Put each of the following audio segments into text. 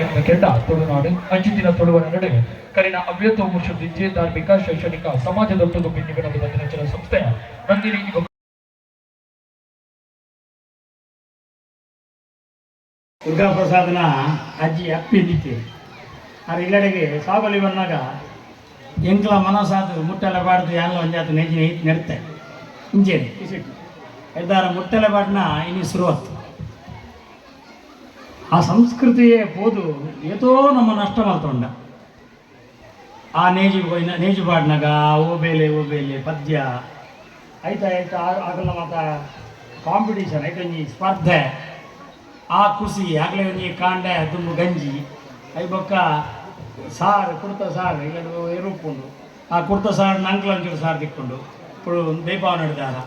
ಎಂಬ ಕೆಟ್ಟ ತುಳುನಾಡು ಅಂಚಿನ ತುಳುವರ ನಡುವೆ ಕರಿನ ಅವ್ಯತ ಮುಷುದ್ದಿಜ್ಜೆ ಧಾರ್ಮಿಕ ಶೈಕ್ಷಣಿಕ ಸಮಾಜದೊಟ್ಟುಗು ಪಿಂಡಿಗಣದ ಬಂದಿನ ಸಂಸ್ಥೆಯ ನಂದಿನಿ ದುರ್ಗಾ ಪ್ರಸಾದನ ಅಜ್ಜಿ ಅಪ್ಪಿದ್ದಿತ್ತು ಅದು ಇಲ್ಲಡೆಗೆ ಸಾಬಲಿ ಬಂದಾಗ ಎಂಕ್ಲ ಮನಸಾತು ಮುಟ್ಟೆಲ್ಲ ಬಾಡ್ದು ಎಲ್ಲ ಒಂಜಾತು ನೆಜ್ಜಿನ ಈತ್ ನೆಡ್ತೆ ಇಂಜೇನೆ ಕಿಸಿಟ್ಟು ಎದ್ದಾರ ಮುಟ್ಟೆಲ್ಲ ಬಾಡ್ನ ಇನ್ನು ಶುರುವಾತು ಆ ಸಂಸ್ಕೃತಿಯೇ ಹೋದು ಏತೋ ನಮ್ಮ ನಷ್ಟ ಮಾಡ್ತೊಂಡ ಆ ನೇಜು ಬಾಡ್ನಾಗ ಓಬೇಲೆ ಪದ್ಯ ಆಯ್ತಾ ಆಗಲ್ಲ ಮಾತ ಕಾಂಪಿಟೀಷನ್ ಐತೊಂಜಿ ಸ್ಪರ್ಧೆ ಆ ಖುಷಿ ಆಗಲೇ ಒಂಜಿ ಕಾಂಡೆ ತುಂಬ ಗಂಜಿ ಐ ಬೊಕ್ಕ ಸಾರು ಕುರ್ತ ಸಾರು ಈಗ ಎರುಪುಂಡು ಆ ಕುರ್ತ ಸಾರು ನಂಕ್ಲ ಒಂಚೂರು ಸಾರು ತಿಕ್ಕೊಂಡು ఇప్పుడు ದೀಪಾವ ನಡೆದಾರ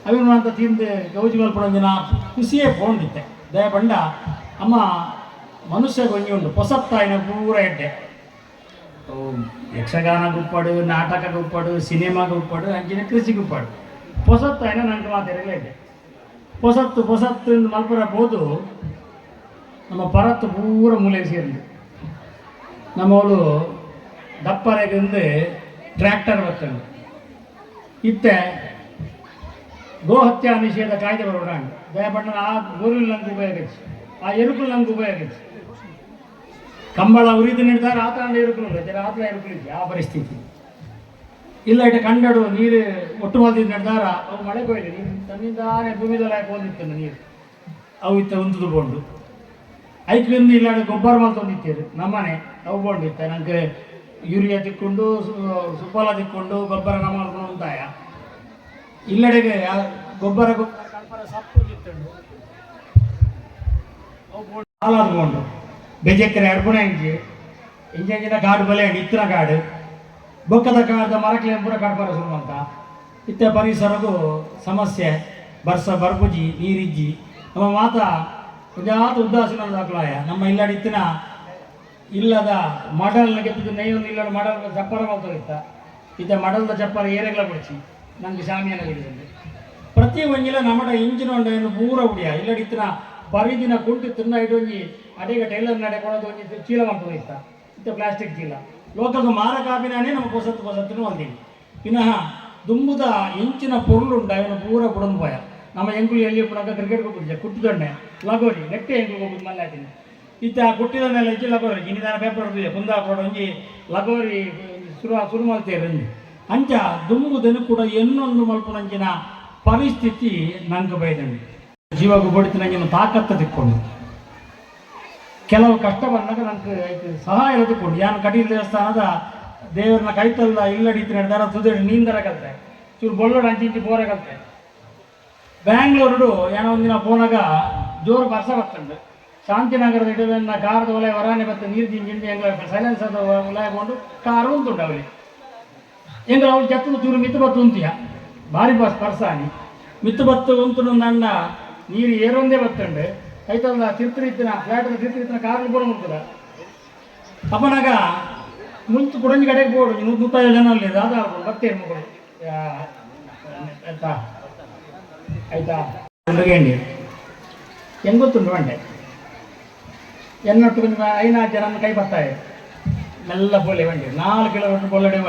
ಅವಿನ ಅಂತ ತಿಂದು ಗೌಜಿ ಮಲ್ಪಡೊಂದಿನ ಖುಷಿಯೇ ಪೋಂಡಿತ್ತೆ ದಯ ಬಂಡ ಅಮ್ಮ ಮನುಷ್ಯ ಗೊಂಜಿ ಉಂಟು ಪೊಸತ್ತಾಯಿನ ಪೂರ ಎಡ್ಡೆ ಯಕ್ಷಗಾನ ಗುಪ್ಪಡು ನಾಟಕ ಗುಪ್ಪಡು ಸಿನಿಮಾಗೆ ಉಪ್ಪಡು ಅಂಚಿನ ಕೃಷಿಗೆ ಉಪ್ಪಡು ಪೊಸತ್ತಾಯಿನ ನಂಗೆ ಮಾತಾಡಲೇ ಇದ್ದೆ ಪೊಸತ್ತು ಮಲ್ಪರ ಬೋದು ನಮ್ಮ ಪರತ್ತು ಪೂರ ಮೂಲೆಗೆ ಸೇರಿದ್ದು ನಮ್ಮವಳು ದಪ್ಪರೆಗಿಂದು ಟ್ರ್ಯಾಕ್ಟರ್ ಬರ್ತಂಡು ಇತ್ತೆ ಗೋಹತ್ಯಾ ನಿಷೇಧ ಕಾಯ್ದೆ ಬರೋಣ ದಯಪಟ್ಟ ಆ ಗೋರುಲ್ ನಂಗೆ ಉಪಯೋಗಿಸಿ ಆ ಎರುಕುಲು ನಂಗೆ ಉಪಯೋಗಿಸಿ ಕಂಬಳ ಉರಿದು ನಿರ್ಧಾರ ಆತಂಡ ಎರುಕುಲು ಆತನ ಎರುಕುಲಿದ್ದೆ ಆ ಪರಿಸ್ಥಿತಿ ಇಲ್ಲ ಇಟ್ಟು ಕಂಡಡು ನೀರು ಒಟ್ಟು ಮಲ್ದಿದ್ದು ನಿರ್ಧಾರ ಅವು ಮಳೆ ಕೊಯ್ಲಿ ನೀರು ತನ್ನಿಂದಾನೆ ಭೂಮಿದಲ್ಲ ಹೋಗಿತ್ತು ನೀರು ಅವು ಇತ್ತ ಉಂತದು ಬೋಂಡು ಐಕ್ಲಿಂದ ಇಲ್ಲಾಡು ಗೊಬ್ಬರ ಮಲ್ತೊಂದಿತ್ತೇರು ನಮ್ಮನೆ ಅವು ಬೋಂಡಿತ್ತೆ ನಂಗೆ ಯೂರಿಯಾ ತಿಕ್ಕೊಂಡು ಸುಫಲ ತಿಕ್ಕೊಂಡು ಗೊಬ್ಬರ ಮಾಡ್ಕೊಂಡು ಅಂತಾಯ ಇಲ್ಲಡೆಗೆ ಗೊಬ್ಬರ ಸಪ್ಪು ತಿತ್ತಂಡು ಅವು ಹಾಲಾದ್ಕೊಂಡು ಬೆಜೆಕ್ಕರೆ ಅಡ್ಪುಣ ಇಂಜಿನ ಕಾಡು ಬಲೆ ಇತ್ತಿನ ಕಾಡು ಬೊಕ್ಕದ ಕಾಡದ ಮರಕ್ಕೆ ಪೂರ ಕಾಡ್ಬಾರ ಶುರು ಅಂತ ಇತ್ತೆ ಪರಿಸರಗೂ ಸಮಸ್ಯೆ ಬರ್ಪುಜಿ ನೀರಿಜ್ಜಿ ನಮ್ಮ ಮಾತ ಜಾತ ಉದ್ದಾಸೀನ ದಾಖಲಾಯ ನಮ್ಮ ಇಲ್ಲಾಡಿ ಇತ್ತಿನ ಇಲ್ಲದ ಮಡಲ್ನ ಗೆದ್ದು ನೈಯೊಂದು ಇಲ್ಲದ ಮಡಲ್ನ ಚಪ್ಪರ ಮಾಡ್ತೋಗಿತ್ತ ಇತ್ತೆ ಮಡಲ್ದ ಚಪ್ಪರ ಏರೆಗಳ ಬಿಡಿಸಿ ನಂಗೆ ಶಾಮಿಯಾನ ಬಿಡಿಸಿದೆ ಪ್ರತಿ ಒಂಜಿಲ ನಮ್ಮಡ ಇಂಜಿನ ಒಂದು ಪೂರ ಉಡಿಯ ಇಲ್ಲಡಿ ಇತ್ತಿನ ಪರಿದಿನ ಕುಂಟು ತಿನ್ನ ಇಡೊಂಜಿ ಅಡೆಗ ಟೈಲರ್ ನಡೆ ಕೊಡೋದು ಒಂಜಿ ಚೀಲ ಮಾಡ್ತೋಗಿತ್ತ ಇತ್ತೆ ಪ್ಲಾಸ್ಟಿಕ್ ಚೀಲ ಲೋಕದ ಮಾರಕಾಪಿನೇ ನಮ್ಮ ಪೊಸತ್ತು ಹೊಂದೀನಿ ಪುನಃ ದುಂಬುದ ಎಂಚಿನ ಪೊರುಳುಂಡ ಇವನು ಪೂರ ಬುಡಂದು ಪೋಯ ನಮ್ಮ ಎಂಕುಲು ಎಲ್ಲಿ ಪುನಃ ಕ್ರಿಕೆಟ್ ಹೋಗ್ಬಿಡ್ದೆ ಕುಟ್ಟಿದೊಣ್ಣೆ ಲಗೋರಿ ನೆಟ್ಟೆ ಎಂಕುಲು ಹೋಗುದು ಮಲ್ಲಾತೀನಿ ಇತ್ತ ಆ ಕುಟ್ಟಿದೊಣ್ಣೆಲ್ಲ ಹೆಚ್ಚು ಲಗೋರಿ ಇನ್ನಿದಾನ ಪೇಪರ್ ಹೊಡೆದಿದೆ ಕುಂದಾಪುರ ಒಂಜಿ ಲಗೋರಿ ಶುರು ಮಾಡ್ತೇವೆ ಅಂಚ ದುಂಬುದನ್ನು ಕೂಡ ಇನ್ನೊಂದು ಮಲ್ಪನಂಚಿನ ಪರಿಸ್ಥಿತಿ ನಂಗೆ ಬೈದಂಡು ಜೀವಗೂ ಬಡಿತು ನಂಗೆ ತಾಕತ್ತ ತಿಕ್ಕೊಂಡು ಕೆಲವು ಕಷ್ಟ ಬಂದಾಗ ನಂಗೆ ಸಹಾಯ ತೆಕ್ಕೊಂಡು ಯಾನು ಕಟೀಲ್ ದೇವಸ್ಥಾನದ ದೇವರನ್ನ ಕೈತಲ್ಲ ಇಲ್ಲಡಿತ್ತು ನಡೆದಾರ ತುದಿ ನೀಂದರ ಕಲಿತೆ ಚೂರು ಬೊಳ್ಳೋಡು ಅಂಚಿ ಬೋರ ಕಲಿತೆ ಬ್ಯಾಂಗ್ಳೂರು ಏನೋ ಒಂದಿನ ಪೋನಾಗ ಜೋರು ಬರ್ಸ ಬರ್ತಂಡು ಶಾಂತಿನಗರದ ಇಡುವೆನ್ನ ಕಾರದ ಒಲೆ ಹೊರಾನೆ ಬರ್ತದೆ ನೀರು ಜಿಂಜಿ ಎಂಗ್ಲ ಸೈಲೆನ್ಸ್ ಅದು ಒಲೆಗೊಂಡು ಕಾರು ಉಂಟುಂಡು ಅವಳಿ ಎಂಗ್ಲ ಅವಳು ಜತ್ತು ಚೂರು ಮಿತ್ತು ಬತ್ತು ಉಂತಿಯ ಭಾರಿ ಪರ್ಸಾನಿ ಮಿತ್ತು ಬತ್ತು ಉಂಟು ಅಣ್ಣ ನೀರು ಏರೊಂದೇ ಬತ್ತಂಡು ಐತಲ್ಲ ತಿರ್ತಿರಿತ್ತಿನ ಫ್ಲಾಟ್ ತಿರ್ತಿರಿತ್ತಿನ ಕಾರ್ಲು ಬೋಡ ಮುಟ್ಟದ ಅಪ್ಪನಾಗ ಮುಂಚೆ ಕುಡಂಜಿ ಕಡೆಗೆ ಬೋಡು 150 ಜನ ಅಲ್ಲಿ ಅದಾಗ್ಬೋದು ಬರ್ತೇನೆ ಮಗಳು ಆಯ್ತಾ ಆಯ್ತಾ ಹುಡುಗೇಂಡಿ ಹೆಂಗೆ ಗೊತ್ತುಂಟು ಬಂಡೆ ಎನ್ನೊಟ್ಟು ಕೊಂಚ 5-4 ಜನ ಕೈ ಬರ್ತಾವೆ ಮೆಲ್ಲ ಬೋಲೆ ಬಂಡಿ 4 ಕಿಲೋಮೀಟರ್ ಬೋಲಡೆ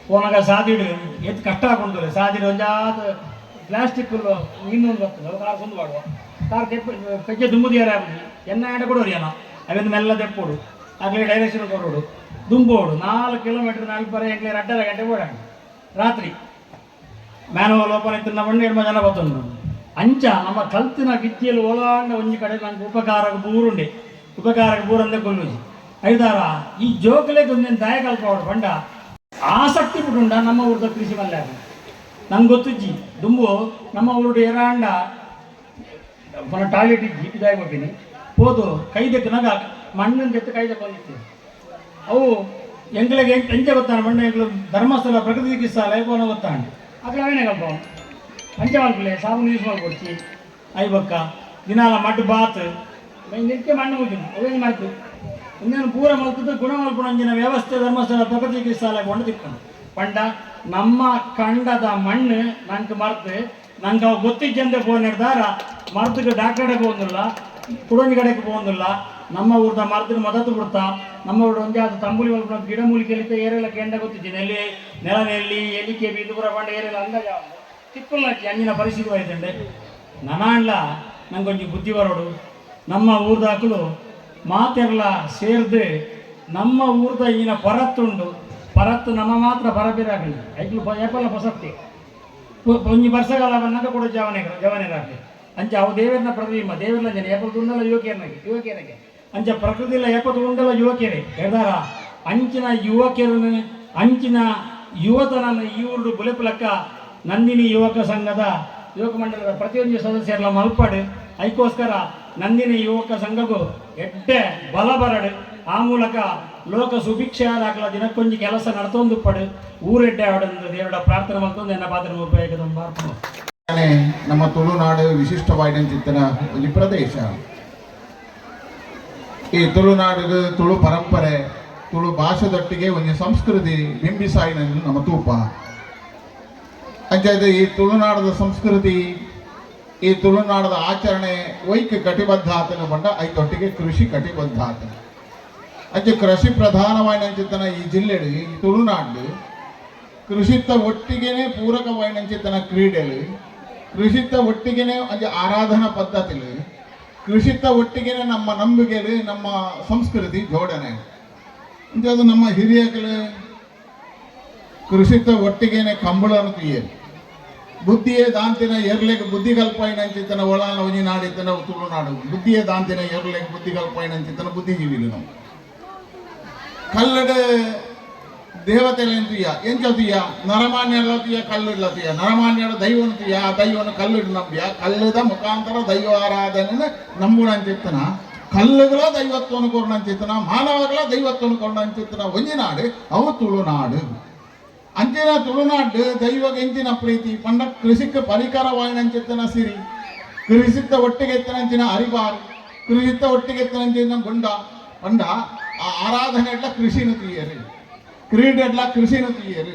ಪೋನಾಗ ಸಾದಿಡು ಎತ್ತು ಕಷ್ಟ ಹಾಕೊಂಡು ಸಾದಿಡು ಒಂಜಾದ ಪ್ಲಾಸ್ಟಿಕ್ ಇನ್ನೊಂದು ಬರ್ತದೆ ಅವು ಕಾರ್ ಕುಂದು ಮಾಡುವ ಕಾರ್ ಪೆಜ್ಜೆ ದುಂಬುದು ಯಾರು ಎನ್ನ ಆಡ ಕೊಡೋರು ಏನೋ ಅವೆಂದು ಮೆಲ್ಲ ತೆಪ್ಪೋಡು ಆಗಲೇ ಡೈರೆಕ್ಷನ್ ಕೊಡೋಡು ದುಂಬೋಡು 4 ಕಿಲೋಮೀಟರ್ 4 ಬರ ಎಂಗ್ಲೇ 2.5 ಗಂಟೆ ಓಡಾಡಿ ರಾತ್ರಿ ಮ್ಯಾನುವಲ್ ಓಪನ್ ಇತ್ತು ನಮ್ಮ 2 ಜನ ಬರ್ತಂಡು ಅಂಚ ನಮ್ಮ ಕಲ್ತಿನ ವಿದ್ಯೆಯಲ್ಲಿ ಓಲಾಂಡ ಒಂಜಿ ಕಡೆ ನಂಗೆ ಉಪಕಾರಕ್ಕೆ ಬೂರಂದೇ ಕೊಲ್ಲುಜಿ ಐದಾರ ಈ ಜೋಕಲೇ ಒಂದೇನು ದಾಯ ಕಲ್ಪವಾಡು ಬಂಡ ಆಸಕ್ತಿ ಬಿಟ್ಟುಂಡ ನಮ್ಮ ಊರದ ಕೃಷಿ ಮಲ್ಯ ನಂಗೆ ಗೊತ್ತುಜ್ಜಿ ದುಂಬು ನಮ್ಮ ಊರುಡು ಎರಾಂಡ ಟಾಯ್ಲೆಟ್ ಇಜ್ಜಿ ಇದಾಗಿ ಹೋಗ್ತೀನಿ ಹೋದು ಕೈದಕ್ಕನಾಗ ಮಣ್ಣಿನ ಜೊತೆ ಕೈದಕ್ಕೆ ಬಂದಿತ್ತು ಅವು ಎಂಗ್ಳಿಗೆ ಎಂಚೆ ಗೊತ್ತಾನೆ ಮಣ್ಣು ಎಂಗ್ಳು ಧರ್ಮಸ್ಥಳ ಪ್ರಕೃತಿ ಚಿಕಿತ್ಸಾಲಯ ಪೋನ ಗೊತ್ತಾಂಡು ಅక్కడ ಅವೇನೇ ಕಲ್ಪವನು ಅಂಚೆ ಮಲ್ಪಲೆ ಸಾಬೂನು ಯೂಸ್ ಮಾಡ್ಕೊಡ್ತಿ ಐಬಕ್ಕ ದಿನಾಲ ಮಡ್ ಬಾತ್ ನಿತ್ಯ ಮಣ್ಣು ಮುಗಿದು ಅವೇನು ಮಾಡ್ತು ಇನ್ನೇನು ಪೂರ ಮಲ್ತದ್ದು ಗುಣ ಮಲ್ಪುಣಂಜಿನ ವ್ಯವಸ್ಥೆ ಧರ್ಮಸ್ಥಳ ಪ್ರಕೃತಿ ಚಿಕಿತ್ಸಾಲಯ ಕೊಂಡು ತಿಕ್ಕೊಂಡು ಪಂಡ ನಮ್ಮ ಕಂಡದ ಮಣ್ಣು ನಂಗೆ ಮರ್ತು ನಂಗೆ ಅವು ಗೊತ್ತಿದ್ದಂತೆ ಫೋನ್ ಹಿಡ್ದಾರ ಮರத்துக்கு ಡಾಕ್ಟರ್ ಕಡೆಗೆ ಹೋಗೋದಿಲ್ಲ ಕುಡಂಜಿ ಕಡೆಗೆ ಹೋಗೋದಿಲ್ಲ ನಮ್ಮ ಊರ್ದ ಮರದಿನ ಮದತ್ತು ಬಿಡ್ತಾ ನಮ್ಮ ಊರು ಒಂದೇ ಆದ ತಂಬುಲಿ ಒಳಗೆ ಗಿಡ ಮೂಲಿಕೆಲಿತ್ತ ಏರೆಲ್ಲ ಕೆಂಡ ಗೊತ್ತಿದ್ದೆ ನೆಲ್ಲಿ ನೆಲ ನೆಲ್ಲಿ ಎಲಿಕೆ ಬೀದು ಪುರ ಬಂಡ ಏರೆಲ್ಲ ಅಂದಾಜ ತಿಪ್ಪಲ್ಲ ಅಂಜಿನ ಪರಿಸ್ಥಿತಿ ಆಯ್ತಂಡೆ ನನಾಣ್ಲ ನಂಗೊಂಜಿ ಬುದ್ಧಿ ಬರೋಡು ನಮ್ಮ ಊರ್ದಾಕಲು ಮಾತೆರ್ಲ ಸೇರ್ದು ನಮ್ಮ ಊರ್ದ ಈಗಿನ ಪರತ್ತುಂಡು ಪರತ್ತು ನಮ್ಮ ಮಾತ್ರ ಬರಬೇರಾಗಲಿ ಐಕ್ಲು ಏಪಲ್ಲ ಪಸಕ್ತಿ ಒಂಜಿ ವರ್ಷಗಾಲ ಬಂದಾಗ ಕೂಡ ಜವನೇರಾಗಲಿ ಅಂಚ ಅವು ದೇವರನ್ನ ಪ್ರತಿಬಿಂಬ ದೇವರನ್ನ ಜನ ಏಪತ್ತು ಉಂಡಲ್ಲ ಯುವಕಿಯರಿಗೆ ಅಂಚ ಪ್ರಕೃತಿಲ್ಲ ಏಪತ್ತು ಉಂಡಲ್ಲ ಯುವಕಿಯರೇ ಹೇಳ್ದಾರ ಅಂಚಿನ ಯುವಕಿಯರನ್ನು ಅಂಚಿನ ಯುವತನನ್ನು ಈ ಊರು ಬುಲೆಪುಲಕ್ಕ ನಂದಿನಿ ಯುವಕ ಸಂಘದ ಯುವಕ ಮಂಡಲದ ಪ್ರತಿಯೊಂದು ಸದಸ್ಯರೆಲ್ಲ ಮಲ್ಪಡು ಅದಕ್ಕೋಸ್ಕರ ನಂದಿನಿ ಯುವಕ ಸಂಘಗೂ ಎಡ್ಡೆ ಬಲ ಬರಡು ಆ ಮೂಲಕ ಲೋಕ ಸುಭಿಕ್ಷೆಯಾದಾಗಲ ದಿನಕ್ಕೊಂಜಿ ಕೆಲಸ ನಡ್ತೊಂದು ಪಡು ಊರೆಡ್ಡೆ ಆವಡೊಂದು ದೇವರ ಪ್ರಾರ್ಥನೆ ಮಾಡ್ತೊಂದು ಎನ್ನ ಪಾತ್ರ ಉಪಯೋಗದ ಮಾರ್ಪು ನಮ್ಮ ತುಳುನಾಡು ವಿಶಿಷ್ಟವಾದಂಚಿತ್ತಿನ ಒಂದು ಪ್ರದೇಶ. ಈ ತುಳುನಾಡಿಗೆ ತುಳು ಪರಂಪರೆ ತುಳು ಭಾಷೆದೊಟ್ಟಿಗೆ ಒಂದು ಸಂಸ್ಕೃತಿ ಬಿಂಬಿಸಾಯಿನ ನಮ್ಮ ತೂಪ ಅಂಚೆ ಈ ತುಳುನಾಡದ ಸಂಸ್ಕೃತಿ ಈ ತುಳುನಾಡದ ಆಚರಣೆ ವೈಕ್ ಕಟಿಬದ್ಧ ಆತನ ಬಂಡ ಐದೊಟ್ಟಿಗೆ ಕೃಷಿ ಕಟಿಬದ್ಧ ಆತನ ಅಂಚೆ ಕೃಷಿ ಪ್ರಧಾನವಾಯಿನಂಚಿತ್ತನ ಈ ಜಿಲ್ಲೆಡು ಈ ತುಳುನಾಡು ಕೃಷಿತ ಒಟ್ಟಿಗೆನೆ ಪೂರಕವಾಯಿನಂಚಿತ್ತನ ಕ್ರೀಡೆಲು ಕೃಷಿತ ಒಟ್ಟಿಗೆನೆ ಅಂಚೆ ಆರಾಧನಾ ಪದ್ಧತಿಲು ಕೃಷಿತ ಒಟ್ಟಿಗೆನೆ ನಮ್ಮ ನಂಬಿಕೆಲು ನಮ್ಮ ಸಂಸ್ಕೃತಿ ಜೋಡಣೆ ಅಂಚೆ ಅದು ನಮ್ಮ ಹಿರಿಯಗಳು ಕೃಷಿತ ಒಟ್ಟಿಗೆನೆ ಕಂಬಳನ್ನು తీయరు ಬುದ್ಧಿಯೇ ದಾಂತಿನ ಎರ್ಲೆಗೆ ಬುದ್ಧಿ ಕಲ್ಪಾಯಿನಂಚಿತ್ತನ ಒಳಾನ ಒಂಜಿ ನಾಡಿತ್ತನ ತುಳುನಾಡು ಬುದ್ಧಿಯೇ ದಾಂತಿನ ಎರ್ಲೆಗೆ ಬುದ್ಧಿ ಕಲ್ಪಾಯಿನಂಚಿತ್ತನ ಬುದ್ಧಿಜೀವಿಲು ನಾವು ಕಲ್ಲಡ ದೇವತೆಲೆಂತೀಯ ಎಂಚತೀಯ ನರಮಾನ್ಯತೀಯ ಕಲ್ಲಿಡ್ಲತೀಯ ನರಮಾನ್ಯರ ದೈವನತೀಯ ಆ ದೈವನ ಕಲ್ಲಿಡು ನಂಬಿಯ ಕಲ್ಲದ ಮುಖಾಂತರ ದೈವ ಆರಾಧನೆ ನಂಬುಣಂಚಿತ್ತನ ಕಲ್ಲುಗಳ ದೈವತ್ವನು ಕೊರ್ಣಂಚಿತ್ತನ ಮಾನವಗಳ ದೈವತ್ವನು ಕೊರ್ಣಂಚಿತ್ತನ ಒಂಜಿನಾಡು ಅವು ತುಳುನಾಡು ಅಂಚಿನ ತುಳುನಾಡು ದೈವಗೆ ಎಂಚಿನ ಪ್ರೀತಿ ಪಂಡ ಕೃಷಿಕ ಪರಿಕರವಾಯಿನಂಚಿತ್ತನ ಸಿರಿ ಕೃಷಿತ ಒಟ್ಟಿಗೆ ಎತ್ತನಂಚಿನ ಅರಿಬಾರು ಕೃಷಿತ ಒಟ್ಟಿಗೆ ಎತ್ತನಂಚಿನ ಗುಂಡ ಪಂಡ ಆ ಆರಾಧನೆ ಎಲ್ಲ ಕೃಷಿನ ತೀಯರು ಕ್ರೀಡೆ ಎಲ್ಲ ಕೃಷಿನ ತೀಯರು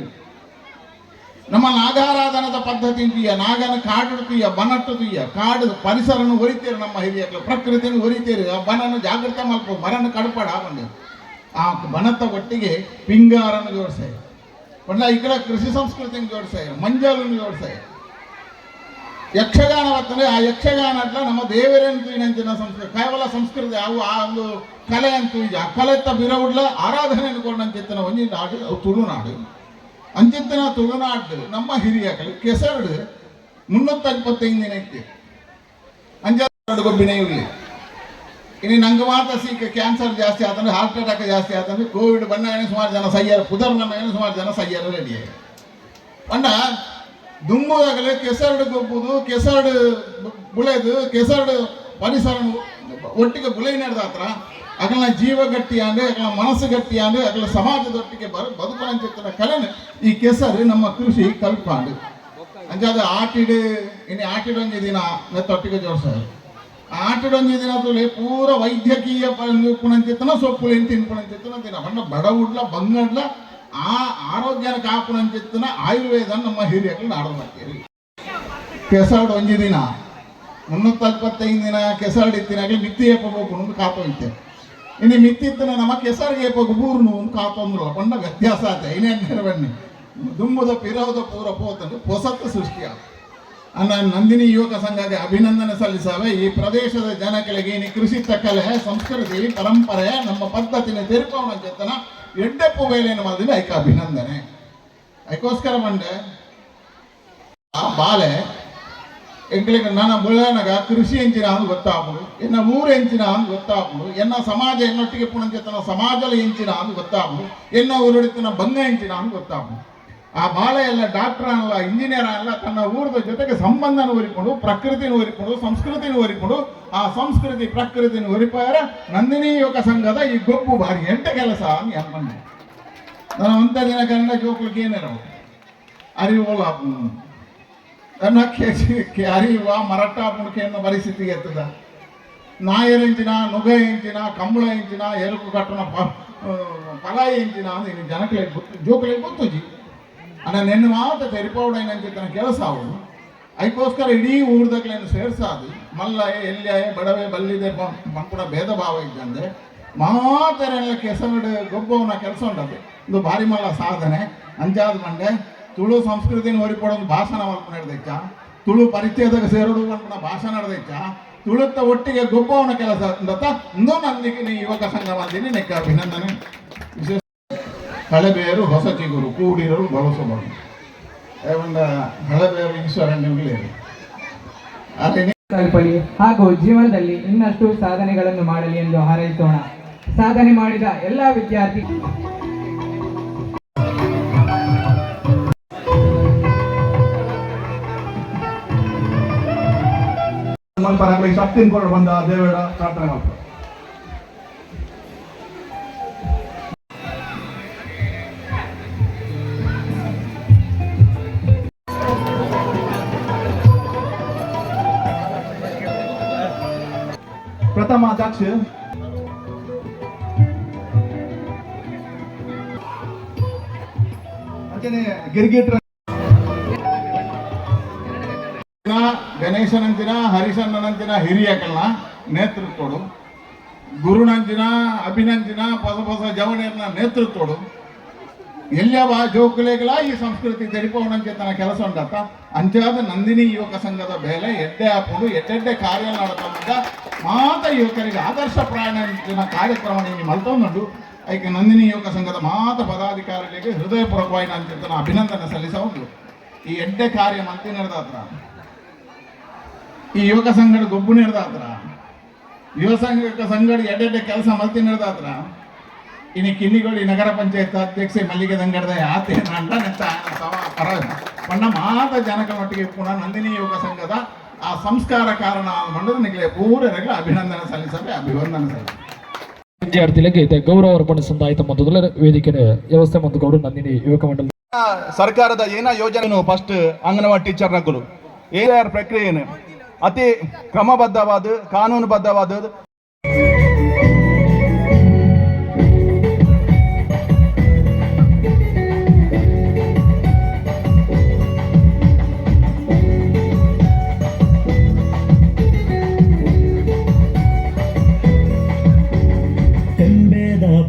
ನಮ್ಮ ನಾಗಾರಾಧನದ ಪದ್ಧತಿ ತೀಯ ನಾಗನ ಕಾಡು ತೀಯ ಬನಟ್ಟು ತೀಯ ಕಾಡು ಪರಿಸರನು ಹೊರಿತೀರು ನಮ್ಮ ಹಿರಿಯರು ಪ್ರಕೃತಿಯನ್ನು ಹೊರಿತೀರು ಆ ಬನನ್ನು ಜಾಗೃತ ಮಲ್ಪ ಮರನ್ನು ಕಡ್ಪಾಡ ಬಂದು ಆ ಬನತ್ತ ಒಟ್ಟಿಗೆ ಪಿಂಗಾರನ್ನು ಜೋಡಿಸಾಯ ಪಂಡ ಈ ಕಡೆ ಕೃಷಿ ಸಂಸ್ಕೃತಿಯನ್ನು ಜೋಡಿಸಾಯ ಮಂಜಾಲನ್ನು ಜೋಡಿಸಾಯ ಯಕ್ಷಗಾನ ಬರ್ತದೆ ಆ ಯಕ್ಷಗಾನ ಅಟ್ಲ ನಮ್ಮ ದೇವರೇನು ತೂಯಿನಂಚಿನ ಸಂಸ್ಕೃತಿ ಕೇವಲ ಸಂಸ್ಕೃತಿ ಅವು ಆ ಒಂದು ಕಲೆ ಅಂತ ಆ ಕಲೆತ್ತ ಬಿರವುಡ್ಲ ಆರಾಧನೆಯನ್ನು ಕೊಂಡಂಚಿತ್ತನ ಒಂಜಿ ನಾಡು ಅವು ತುಳುನಾಡು ಅಂಚಿತ್ತಿನ ತುಳುನಾಡು ನಮ್ಮ ಹಿರಿಯಗಳು ಕೆಸರಡು 355 ದಿನಕ್ಕೆ ಅಂಜಾಡು ಗೊಬ್ಬಿನೇ ಇರಲಿ ಇನ್ನು ನಂಗೆ ಮಾತ್ರ ಸೀಕ ಕ್ಯಾನ್ಸರ್ ಜಾಸ್ತಿ ಆತಂದ್ರೆ ಹಾರ್ಟ್ ಅಟ್ಯಾಕ್ ಜಾಸ್ತಿ ಆತಂದ್ರೆ ಕೋವಿಡ್ ಬಂದಾಗ ಸುಮಾರು ಜನ ಸಯ್ಯರು ಪುದರ್ ಬಂದಾಗ ಸುಮಾರು ಜನ ಸಯ್ಯರು ರೆಡಿ ಪಂಡ ದುಂಬುದಾಗಲೇ ಕೆಸರಡು ಗೊಬ್ಬುದು ಕೆಸರಡು ಬುಳೆದು ಕೆಸರಡು ಪರಿಸರ ಒಟ್ಟಿಗೆ ಬುಳೆ ನಡೆದ ಹತ್ರ ಅಗಲ ಜೀವ ಗಟ್ಟಿ ಅಂದ್ರೆ ಅಗಲ ಮನಸ್ಸು ಗಟ್ಟಿ ಅಂದ್ರೆ ಅಗಲ ಸಮಾಜದೊಟ್ಟಿಗೆ ಬದುಕುವಂಚಿತ್ತಿನ ಕಲೆನ ಈ ಕೆಸರು ನಮ್ಮ ಕೃಷಿ ಕಲ್ಪಾಂಡು ಅಂಚಾದ ಆಟಿಡು ಇನ್ನು ಆಟಿಡೊಂಜಿ ದಿನ ನೆತ್ತೊಟ್ಟಿಗೆ ಜೋಡಿಸ್ತಾರೆ ಆಟಿಡೊಂಜಿ ದಿನ ತುಲೆ ಪೂರ ವೈದ್ಯಕೀಯ ಪುಣಂಚಿತ್ತನ ಸೊಪ್ಪುಲೇನು ತಿನ್ಪುಣಂಚಿತ್ತನ ದಿನ ಪಂಡ ಬಡವುಡ್ಲ ಬಂಗಡ್ಲ ಆ ಆರೋಗ್ಯನ ಕಾಪುಣಂಚಿತ್ತನ ಆಯುರ್ವೇದ ನಮ್ಮ ಹಿರಿಯರು ನಾಡೋದು ಮಾಡ್ತೀರಿ ಕೆಸರಡು ಒಂಜಿ ದಿನ 355 ದಿನ ಕೆಸರಡು ಇತ್ತಿನಾಗಲಿ ಮಿತ್ತಿ ಏಪ ಹೋಗ್ಕೊಂಡು ಕಾತೋಯ್ತೆ ಇನ್ನು ಮಿತ್ತಿತ್ತನ ನಮ್ಮ ಕೆಸರಿಗೆ ಏಪೋಗು ಬೂರ್ನು ಒಂದು ಕಾತೊಂದ್ರು ಪಂಡ ವ್ಯತ್ಯಾಸ ಆಯ್ತು ಏನೇನು ಬನ್ನಿ ದುಂಬುದ ಪಿರವುದ ಪೂರ ಪೋತಂದು ಹೊಸತ್ತು ಸೃಷ್ಟಿಯ ನಾನು ನಂದಿನಿ ಯುವಕ ಸಂಘಕ್ಕೆ ಅಭಿನಂದನೆ ಸಲ್ಲಿಸಾವೆ ಈ ಪ್ರದೇಶದ ಜನಗಳಿಗೆ ಈ ಕೃಷಿತ ಕಲೆ ಸಂಸ್ಕೃತಿ ಪರಂಪರೆ ನಮ್ಮ ಪದ್ಧತಿನ ತಿರುಪವನ ಚೇತನ ಎಡ್ಡೆಪ್ಪು ಬೇಲೆಯನ್ನು ಮಾಡಿದ್ರೆ ಐಕ ಅಭಿನಂದನೆ ಅದಕ್ಕೋಸ್ಕರ ಬಂಡೆ ಆ ಬಾಲೆ ಎಂಕ್ಲಿಗೆ ನನ್ನ ಬುಳ್ಳನಗ ಕೃಷಿ ಎಂಚಿನ ಅಂದು ಗೊತ್ತಾಪುಡು ಎನ್ನ ಊರು ಎಂಚಿನ ಅಂದು ಗೊತ್ತಾಪುಡು ಎನ್ನ ಸಮಾಜ ಎನ್ನೊಟ್ಟಿಗೆ ಪುಣಂಚೆತನ ಸಮಾಜದ ಎಂಚಿನ ಅಂದು ಗೊತ್ತಾಪುಡು ಎನ್ನ ಊರುಡಿತನ ಬಂಗ ಎಂಚಿನ ಅಂದು ಗೊತ್ತಾಪುಡು ಆ ಬಾಲೆ ಎಲ್ಲ ಡಾಕ್ಟರ್ ಅನ್ನಲ್ಲ ಇಂಜಿನಿಯರ್ ಅನ್ನಲ್ಲ ತನ್ನ ಊರದ ಜೊತೆಗೆ ಸಂಬಂಧನ ಒರಿಕೊಂಡು ಪ್ರಕೃತಿನ ಒರಿಕೊಂಡು ಸಂಸ್ಕೃತಿನ ಒರಿಕೊಂಡು ಆ ಸಂಸ್ಕೃತಿ ಪ್ರಕೃತಿನ ಒರಿಪಾರ ನಂದಿನಿ ಯುವಕ ಸಂಘದ ಈ ಗೊಬ್ಬು ಬಾರಿ ಎಂಟ ಕೆಲಸ ಅಂತ ಅನ್ಕೊಂಡೆ ನಾನು ಒಂದ ದಿನ ಕನ್ನಡ ಜೋಕ್ಲಿಕ್ಕೆ ಏನೇನವು ಅರಿವು ನನ್ನ ಅರಿಯುವ ಮರಾಠ ಪುಣಕೆಯನ್ನು ಪರಿಸ್ಥಿತಿಗೆ ಎತ್ತದ ನಾಯರೆಂಚಿನ ನುಗ ಎಂಚಿನ ಕಂಬಳ ಎಂಚಿನ ಎರುಕು ಕಟ್ಟಣ ಪಲಾಯಿ ಎಂಚಿನ ಅಂದ್ರೆ ಜನಕ್ಕೆ ಗೊತ್ತು ಜೋಕ್ಲಿಗೆ ಗೊತ್ತು ಜಿ ಅಣ್ಣ ನೆನ್ನೆ ಮಾತ್ರ ತೆರಿಪೌಡೈನಂಚಿತ್ತನ ಕೆಲಸ ಅವನು ಅದಕ್ಕೋಸ್ಕರ ಇಡೀ ಊರ್ದಾಗ್ಲೇನು ಸೇರ್ಸಾದು ಮಲ್ಲ ಎಲ್ಲಿಯೇ ಬಡವೆ ಬಲ್ಲಿದೆ ಪಂಪುಡ ಭೇದ ಭಾವ ಇದ್ದಂದೆ ಮಾತೆರೆಲ್ಲ ಕೆಸಗಡೆ ಗೊಬ್ಬವನ ಕೆಲಸ ಉಂಟದು ಇದು ಭಾರಿ ಮಲ್ಲ ಸಾಧನೆ ಅಂಚಾದ ಮಂಡೆ ತುಳು ಸಂಸ್ಕೃತಿನ ಹೊರಿಪಡೊಂದು ಭಾಷಣ ಮಲ್ಪು ನಡೆದೈತ ತುಳು ಪರಿಚಯದಾಗ ಸೇರೋಡು ಮಲ್ಪನ ಭಾಷಣ ನಡೆದೈತ ತುಳುತ್ತ ಒಟ್ಟಿಗೆ ಗೊಬ್ಬವನ ಕೆಲಸ ಅಂದತ್ತ ಇಂದೋ ನಂದಿಗೆ ನೀ ಯುವಕ ಸಂಘ ಬಂದಿನಿ ನೆಕ್ಕ ಅಭಿನಂದನೆ ವಿಶೇಷ ಹಳೆಬೇರು ಹೊಸ ಚಿಗುರು ಕೂಡಿರಲು ಬಳಸಬಾರದು ಏವಂಡ ಹಳೆಬೇರು ಈಶ್ವರಣ್ಯಗಳೇರು ಅದೇ ಕಲ್ಪಲಿ ಹಾಗೂ ಜೀವನದಲ್ಲಿ ಇನ್ನಷ್ಟು ಸಾಧನೆಗಳನ್ನು ಮಾಡಲಿ ಎಂದು ಹಾರೈಸೋಣ. ಸಾಧನೆ ಮಾಡಿದ ಎಲ್ಲ ವಿದ್ಯಾರ್ಥಿ ಶಕ್ತಿನ ಕೊಡ ಬಂದ ದೇವರ ಪ್ರಾರ್ಥನೆ ಮಾಡ್ತಾರೆ. ಪ್ರಥಮ ಅಧ್ಯಕ್ಷ ಗಿರ್ಗಿಟ್ರ ಗಣೇಶನಂಚಿನ ಹರಿಶಣ್ಣನಂಚಿನ ಹಿರಿಯಕಲ್ನ ನೇತೃತ್ವಡು ಗುರುನಂಚಿನ ಅಭಿನಂಚಿನ ಹೊಸ ಹೊಸ ಜವಣಿಯರ್ನ ನೇತೃತ್ವಡು ಎಲ್ಲವ ಜೋಕುಲೆಗಳ ಈ ಸಂಸ್ಕೃತಿ ತೆರಿಪವನಂಚೆತನ ಕೆಲಸ ಉಂಟತ್ತ ಅಂಚಾದ ನಂದಿನಿ ಯುವಕ ಸಂಘದ ಬೇಲೆ ಎಡ್ಡೆ ಹಾಕೊಂಡು ಎಡ್ಡೆಡ್ಡೆ ಕಾರ್ಯ ನಡತಂದ ಮಾತ ಯುವಕರಿಗೆ ಆದರ್ಶಪ್ರಾಯಣ ಕಾರ್ಯಕ್ರಮ ನೀವು ಮಲ್ತೊಂದುಂಟು ಅದಕ್ಕೆ ನಂದಿನಿ ಯುವಕ ಸಂಘದ ಮಾತ ಪದಾಧಿಕಾರಿಗಳಿಗೆ ಹೃದಯಪೂರ್ವಕವಾಗಿ ಅಂಚೆತನ ಅಭಿನಂದನೆ ಸಲ್ಲಿಸ ಉಂಟು ಈ ಎಡ್ಡೆ ಕಾರ್ಯ ಮಂತಿ ನಡೆದಾತ್ರ ಈ ಯುವಕ ಸಂಘದ ಗೊಬ್ಬು ನಡೆದಾತ್ರ ಯುವ ಸಂಘದ ಎಡ್ಡೆಡ್ಡೆ ಕೆಲಸ ಮಲ್ತಿ ನಡೆದಾತ್ರ ಇನ್ನು ಕಿನ್ನಿಗೋಳಿ ನಗರ ಪಂಚಾಯತ್ ಅಧ್ಯಕ್ಷೆ ಮಲ್ಲಿಗೆ ದಂಗಡದ ಆತೆ ಪಣ್ಣ ಮಾತ ಜನಕ ಮಟ್ಟಿಗೆ ಕೂಡ ನಂದಿನಿ ಯೋಗ ಸಂಘದ ಆ ಸಂಸ್ಕಾರ ಕಾರಣ ಮಂಡದ ನಿಗಲೆ ಪೂರರಿಗೆ ಅಭಿನಂದನೆ ಸಲ್ಲಿಸದೆ ಅಭಿವಂದನೆ ಸಲ್ಲಿಸ ವಿದ್ಯಾರ್ಥಿಗಳಿಗೆ ಗೌರವ ಅರ್ಪಣೆ ಸಂದಾಯಿತ ಮೊದಲ ವೇದಿಕೆ ವ್ಯವಸ್ಥೆ ಮತ್ತು ನಂದಿನಿ ಯುವಕ ಮಂಡಲ ಸರ್ಕಾರದ ಏನ ಯೋಜನೆ ಫಸ್ಟ್ ಅಂಗನವಾಡಿ ಟೀಚರ್ ನಕಲು ಏಆರ್ ಪ್ರಕ್ರಿಯೆ ಅತಿ ಕ್ರಮಬದ್ಧವಾದ ಕಾನೂನುಬದ್ಧವಾದ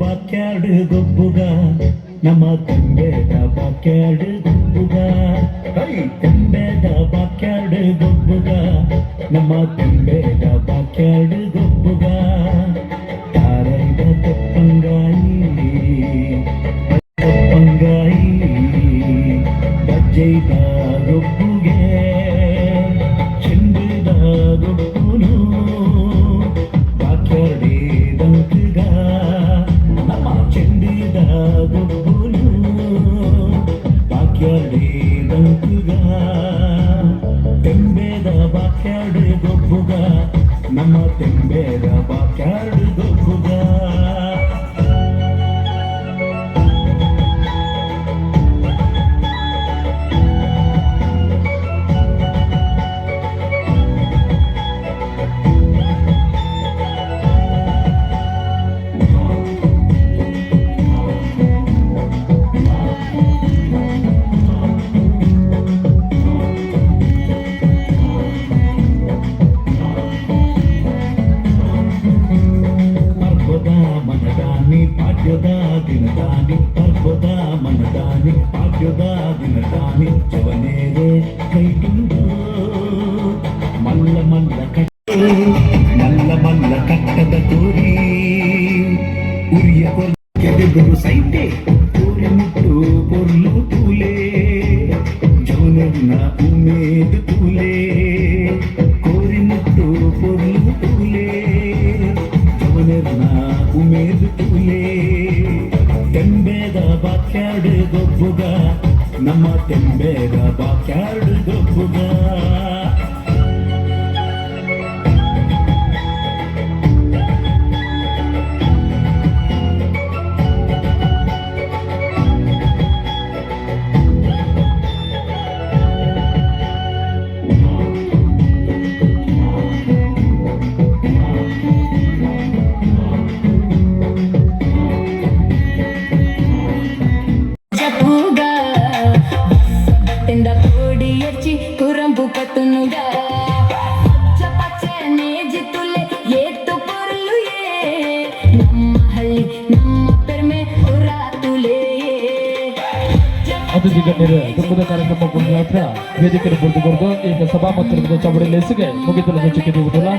ಬಾಕ್ಯಾಡು ಗೊಬ್ಬುಗ ನಮ್ಮ ತೆಂಬೇದ ಬಾಕ್ಯಾಡು ಗೊಬ್ಬುಗ ತೆಂಬೇದ ಬಾಕ್ಯಾಡು ಗೊಬ್ಬುಗ ನಮ್ಮ ತೆಂಬೇದ ಬಾಕ್ಯಾಡು ಗೊಬ್ಬುಗ ತಾರೈದ ತೆಪ್ಪಂಗಾಯಿ ಬಜ್ಜೈದ ಗೊಬ್ಬುಗೆ ಚೆಂಡಿದ ಗೊಬ್ಬುನು ಬಾಕ್ಯಾಡಿ ದಂಕಗ ಚೆಂಡಿದ ಗೊಬ್ಬುನು ಬಾಕ್ಯಾಡಿ ದಂಕಗ ತೆಂಬೇದ ಬಾಕ್ಯಾಡು ಗೊಬ್ಬುಗ ನಮ್ಮ ತೆಂಬೇದ ಬಾಕ್ಯಾಡು ಗೊಬ್ಬುಗ ದಿನದಾನಿ ಪರ್ವದ ಮನದಾನಿ ಭಾಗ್ಯದ ದಿನದಾನಿ ಜವನೇರೆ ಕೈಗಿಂದು ಮಲ್ಲ ಮಲ್ಲ ಕಟ್ಟದ ತೋರಿ ಉರಿಯ ಕೆದೆದರು ಸೈತೆ ತೋರಿ ಮುಟ್ಟು ಪೊರ್ಲು ತೂಲೆ ಜವನನ್ನ ಉಮೇದು ತೂಲೆ ಕೋರಿ ಮುಟ್ಟು ಪೊರ್ಲು ತೂಲೆ ಜವನನ್ನ ಉಮೇದು ತೂಲೆ ತೆಂಬೇದ ಬಾಕ್ಯಾಡು ಗೊಬ್ಬುಗ ನಮ್ಮ ತೆಂಬೇದ ಬಾಕ್ಯಾಡು ಗೊಬ್ಬುಗ ಕೋಡಿ ಎಚ್ಚಿ ಕುರಂಬು ಕತ್ತು ಅತಿಥಿ ಗಣ್ಯರು ದುಃಖದ ಕಾರ್ಯಕ್ರಮ ಮಾತ್ರ ವೇದಿಕೆಯನ್ನು ಪಡೆದುಕೊಂಡು ಈಗ ಸಭಾ ಮಂದಿರದ ಚವಡಿ ಲೆಸ್ಗೆ ಮುಗಿತಲು ಚಿಕ್ಕಿರುವುದಿಲ್ಲ.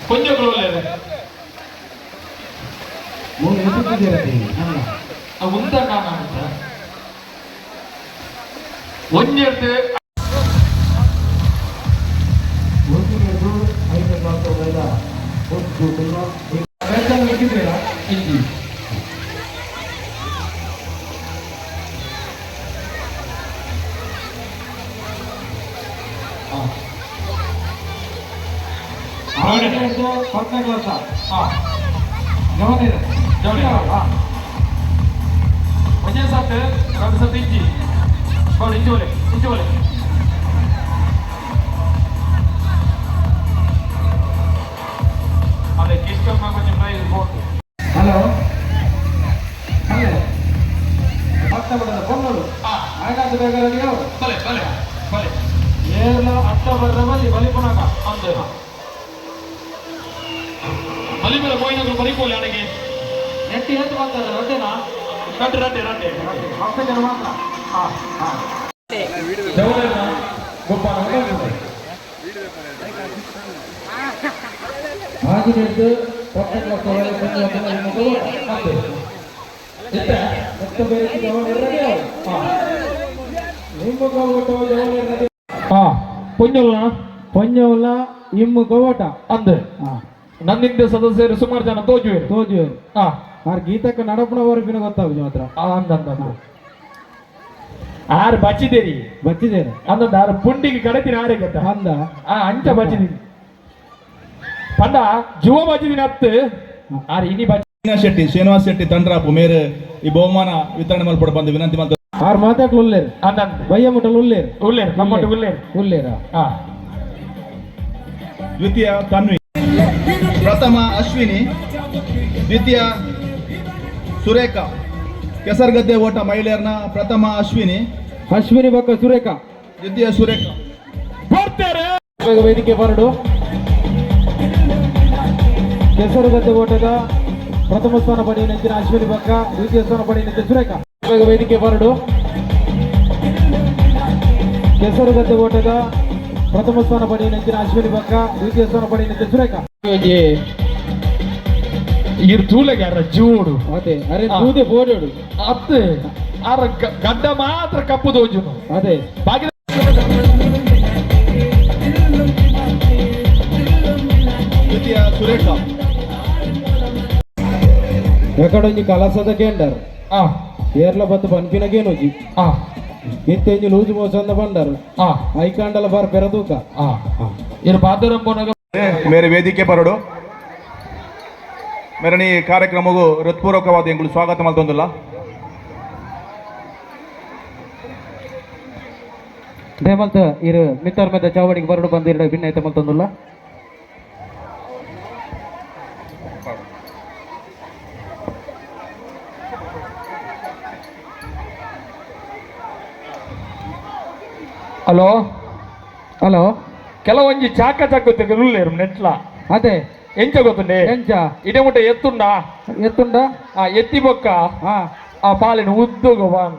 ಕೊಂಚಗಳು ಮುಂದ ಕಾಣುತ್ತ ಒಂಜೆಡ್ದು Macam satu, kalau satu inci, kalau inci boleh. Ada kisah macam price board. Hello ಮತ್ತೆ ಬರೋದು ಫೋನ್ ಮಾಡು. ಆಗಾದ ಬೇಕಾದ್ರೆ ನೀವು Boleh. ಏರ್ಲ ಅಕ್ಟೋಬರ್ ಬಲಿ ಪುನಃ Ambil. Balik bila poin aku balik boleh lagi. ನೆಟ್ಟಿ ಎಷ್ಟು ಮಾಡ್ತಾರೆ ರೊಟ್ಟೆನಾ Rante. ರೊಟ್ಟೆ ಜನ ಮಾತ್ರ Jauhnya, bukan ಆಗಿದ್ದು ಪಟ್ಟಣ ಪೊಂಜವಲ್ಲ ಇಮ್ಮು ಗೋಟ ಅಂದೆ ನನ್ನಿಂದ ಸದಸ್ಯರು ಸುಮಾರು ಜನ ತೋಜುವೆ ಆರ್ ಗೀತಕ್ಕೆ ನಡಪಣವರು ಬಿನ ಗೊತ್ತಾಗುದು ಮಾತ್ರ ಅಂದ ಆರು ಬಚ್ಚಿದೇರಿ ಅಂದ ಆರು ಪುಂಡಿಗೆ ಕಡೆತೀನಿ ಆರೇ ಗೊತ್ತ ಅಂದ ಅಂಚ ಬಚ್ಚಿದೀನಿ ಪಂಡ ಜುವ ಬಚ್ಚಿದೀನಿ ಹತ್ತು ಆರು ಇನಿ ಬಚ್ಚಿ ಶ್ರೀನಿವಾಸ್ ಶೆಟ್ಟಿ ತಂಡ್ರಾಪು ಮೇರೆ ಈ ಬಹುಮಾನ ವಿತರಣೆ ಮಾಡ್ಬಿಟ್ಟು ಬಂದು ವಿನಂತಿ ಮಾಡ್ತಾರೆ. ಆರು ಮಾತಾಡ್ಲು ಉಳ್ಳೇರು ಅಂದಂತೆ ಬಯ್ಯ ಮುಟ್ಟಲು ಉಳ್ಳೇರು ನಮ್ಮಟ್ಟು ಉಳ್ಳೇರ ದ್ವಿತೀಯ ತನ್ವಿ, ಪ್ರಥಮ ಅಶ್ವಿನಿ, ದ್ವಿತೀಯ ಸುರೇಖಾ. ಕೆಸರುಗದ್ದೆ ಓಟ ಮಹಿಳೆಯರನ್ನ ಪ್ರಥಮ ಅಶ್ವಿನಿ ಬಕ್ಕ ಸುರೇಖಾ, ದ್ವಿತೀಯ ಸುರೇಖಾ. ವೇದಿಕೆ ಬರಡು. ಕೆಸರುಗದ್ದೆ ಓಟದ ಪ್ರಥಮ ಸ್ಥಾನ ಪಡೆಯ ನೆಂಚಿನ ಅಶ್ವಿನಿ ಬಕ್ಕ, ದ್ವಿತೀಯ ಸ್ಥಾನ ಪಡೆಯ ನೆಂಚಿನ ಸುರೇಖಾ. ವೇದಿಕೆ ಬರಡು. ಕೆಸರುಗದ್ದೆ ಓಟದ ಪ್ರಥಮ ಸ್ಥಾನ ಪಡೆಯ ನೆಂಚಿನ ಅಶ್ವಿನಿ ಬಕ್ಕ, ದ್ವಿತೀಯ ಸ್ಥಾನ ಪಡೆಯ ನೆಂಚಿನ ಸುರೇಖಾ. ಇರ್ ತೂಲೆಗೆ ಯಾರ ಜೂಡು ಅದೇ ಅರೆ ತೂದೆ ಬೋಡೋಡು ಅತ್ತೆ ಆರ ಗಡ್ಡ ಮಾತ್ರ ಕಪ್ಪು ದೋಜುನು ಅದೇ ಬಾಗಿ ದ್ವಿತೀಯ ಸುರೇಖಾ. ಎಕಡೊಂಜಿ ಕಲಸದ ಕೇಂಡರ್ ಏರ್ಲ ಬತ್ತು ಪನ್ಪಿನ ಗೇನೋಜಿ ಇತ್ತೆಂಜಿ ಲೂಜು ಮೋಸಂದ ಬಂಡರು ಐಕಾಂಡಲ ಬಾರ್ ಪೆರದೂಕ ಇರ್ ಬಾದರಂಬೋನಗ ಮೇರೆ ವೇದಿಕೆ ಬರಡು. ಮೇರನಿ ಕಾರ್ಯಕ್ರಮಗೂ ಹೃತ್ಪೂರ್ವಕವಾದ ಎಂಗಳು ಸ್ವಾಗತ ಮಲ್ತೊಂದುಲ್ಲ. ದೇಮಲ್ತ ಇರು ಮಿತ್ತರ್ ಮೇಲೆ ಚಾವಡಿಗೆ ಬರಡು ಬಂದಿರ ಭಿನ್ನ ಐತೆ ಮಲ್ತೊಂದುಲ್ಲ. ಹಲೋ ಹಲೋ ಕೆಲವೊಂಜಿ ಚಾಕ ಚಾಕುತ್ತೆ ರುಲ್ಲೇರು ನೆಟ್ಲ ಅದೇ ಎಂಚ ಗೊತ್ತುಂಡೆ ಎಂಚ ಇಡೆ ಮುಟ್ಟ ಎತ್ತುಂಡ ಎತ್ತುಂಡ ಆ ಎತ್ತಿ ಬೊಕ್ಕ ಹಾ ಆ ಪಾಲಿನ ಉದ್ಯೋಗವಾನ್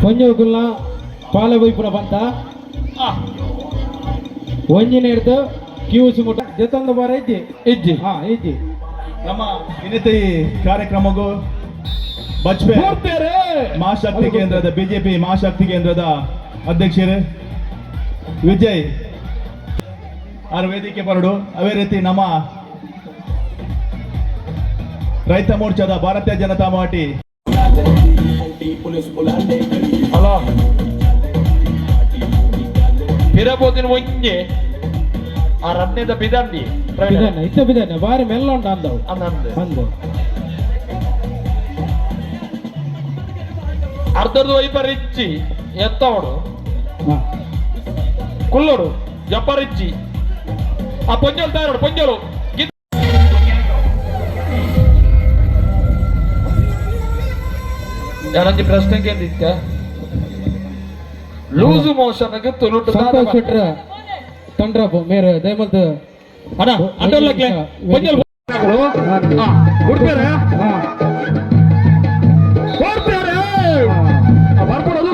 ಪಂಜೋಗುಲ್ಲ ಪಾಲ ಬೈಪುರ ಬಂತ ಒಂಜಿನ ಹಿಡ್ದು ಕ್ಯೂಸಿ ಮುಟ್ಟ ಜೊತ್ತೊಂದು ಬಾರ ಇಜ್ಜಿ ಇಜ್ಜಿ ಹಾ ಇಜ್ಜಿ ನಮ್ಮ ಇನ್ನಿತ ಈ ಕಾರ್ಯಕ್ರಮಗೂ ಬಜ್ಪೆ ಮಹಾಶಕ್ತಿ ಕೇಂದ್ರದ ಬಿಜೆಪಿ ಮಹಾಶಕ್ತಿ ಕೇಂದ್ರದ ಅಧ್ಯಕ್ಷರು ವಿಜಯ್ ಆರ್ ವೇದಿಕೆ ಬರಡು ಅವೇ ರೀತಿ ನಮ್ಮ ರೈತ ಮೋರ್ಚಾದ ಭಾರತೀಯ ಜನತಾ ಪಾರ್ಟಿ ಹಲೋ ಬಿರಬೋದಿನ ಒಂಜಿ ಆ ರತ್ನದ ಬಿದಂಡಿ ಬಿದಾನೆ ಇತ್ತ ಬಿದಾನೆ ಬಾರಿ ಮೆಲ್ಲೊಂಡ ಅಂದವು ಅನ್ನಂದು ಅಂದು ಅರ್ಧದ ವೈಪರಿಚ್ಚಿ ಎತ್ತವಡು ಹಾ ಕುಲ್ಲೋಡು ಜಪ್ಪರಿಚ್ಚಿ ಆ ಪೊಂಜಲು ತಾರೋಡು ಪೊಂಜಲು ಯಾರಂಜಿ ಪ್ರಶ್ನೆ ಕೇಳಿದ್ದ ಲೂಸು ಮೋಷನ್ಗೆ ತುಳುಟು ಸಂತೋಷ್ ಶೆಟ್ರ ತಂಡ್ರ ಮೇರೆ ದಯಮಲ್ತ ಅಣ್ಣ ಅಡ್ಡಲ್ಲಕ್ಕೆ ಪೊಂಜಲು ಕೊಡ್ತಾರೆ ಹಾ ಕೊಡ್ತಾರೆ ಬರ್ಕೊಡೋದು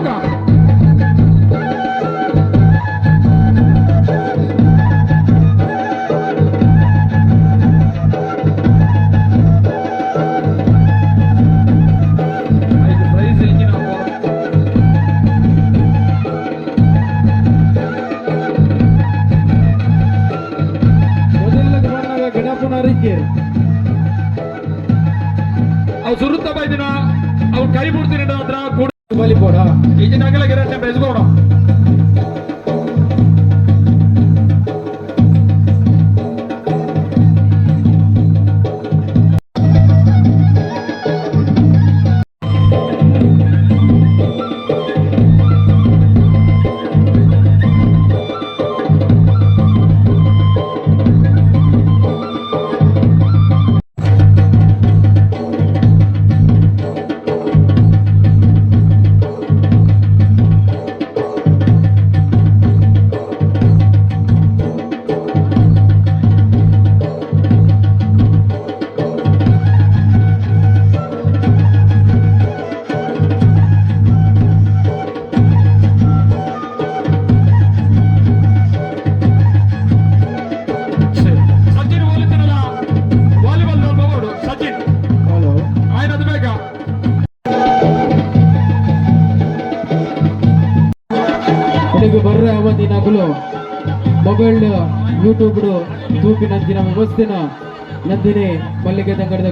ಮೊದಲಕ್ಕೆ ಬಂದಾಗ ಗಣಪನ ರೀತಿ ಅವು ಸುರುತ್ತ ಬೈದಿನ ಅವು ಕೈ ಬಿಡ್ತೀನಿ ಹತ್ರ ಕೂಡ ಬಲಿಬೋಡ ಈಜ ನಗಲ ಗಿರಟ್ಟೆ ಬೆಳೆಸ್ಕೋಣ ಸಚಿನ್ ಹೋಲಿತಿನಲ್ಲ ವಾಲಿಬಾಲ್ ನೋಡ್ಬೋದು ಸಚಿನ್ ಹಲೋ ಆಯ್ನದು ಬೇಕಾ ಇಲ್ಲಿಗೆ ಬರ್ರೆ ಅವಧಿ ನಗುಲು ಮೊಬೈಲ್ ಯೂಟ್ಯೂಬ್ ತೂಪಿನಂಚಿನ ವ್ಯವಸ್ಥೆನ ನಂದಿನಿ ಮಲ್ಲಿಗೆ ತಂಗಡದ